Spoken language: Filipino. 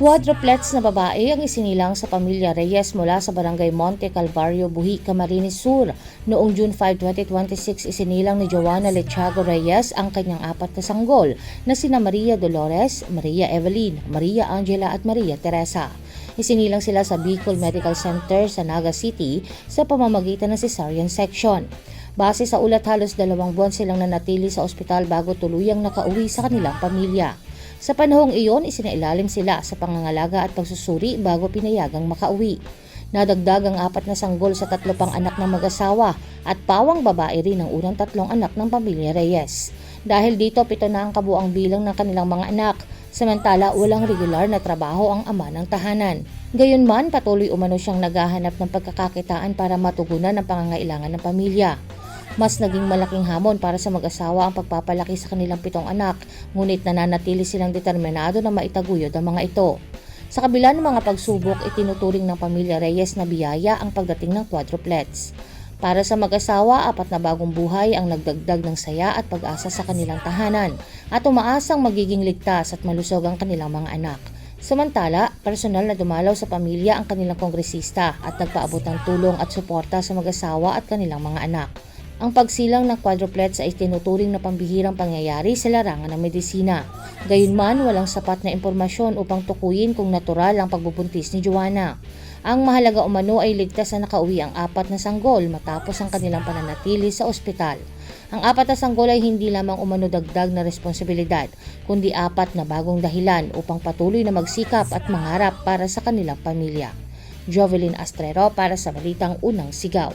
Quadruplets na babae ang isinilang sa pamilya Reyes mula sa barangay Monte Calvario, Buhi, Camarines Sur. Noong June 5, 2026, isinilang ni Joanna Lechago Reyes ang kanyang 4 na sanggol na sina Maria Dolores, Maria Evelyn, Maria Angela at Maria Teresa. Isinilang sila sa Bicol Medical Center sa Naga City sa pamamagitan ng cesarean section. Base sa ulat, halos 2 buwan silang nanatili sa ospital bago tuluyang nakauwi sa kanilang pamilya. Sa panahong iyon, isinailalim sila sa pangangalaga at pagsusuri bago pinayagang makauwi. Nadagdag ang 4 na sanggol sa 3 pang anak ng mag-asawa at pawang babae rin ang unang 3 anak ng pamilya Reyes. Dahil dito, 7 na ang kabuang bilang ng kanilang mga anak, samantala walang regular na trabaho ang ama ng tahanan. Gayunman, patuloy umano siyang naghahanap ng pagkakakitaan para matugunan ang pangangailangan ng pamilya. Mas naging malaking hamon para sa mag-asawa ang pagpapalaki sa kanilang 7 anak, ngunit nananatili silang determinado na maitaguyod ang mga ito. Sa kabila ng mga pagsubok, itinuturing ng pamilya Reyes na biyaya ang pagdating ng quadruplets. Para sa mag-asawa, 4 na bagong buhay ang nagdagdag ng saya at pag-asa sa kanilang tahanan at umaasang magiging ligtas at malusog ang kanilang mga anak. Samantala, personal na dumalaw sa pamilya ang kanilang kongresista at nagpaabot ng tulong at suporta sa mag-asawa at kanilang mga anak. Ang pagsilang ng quadruplets ay tinuturing na pambihirang pangyayari sa larangan ng medisina. Gayunman, walang sapat na impormasyon upang tukuyin kung natural ang pagbubuntis ni Joanna. Ang mahalaga umano ay ligtas na nakauwi ang 4 na sanggol matapos ang kanilang pananatili sa ospital. Ang 4 na sanggol ay hindi lamang umano dagdag na responsibilidad, kundi 4 na bagong dahilan upang patuloy na magsikap at mangarap para sa kanilang pamilya. Jovelyn Astrero para sa Balitang Unang Sigaw.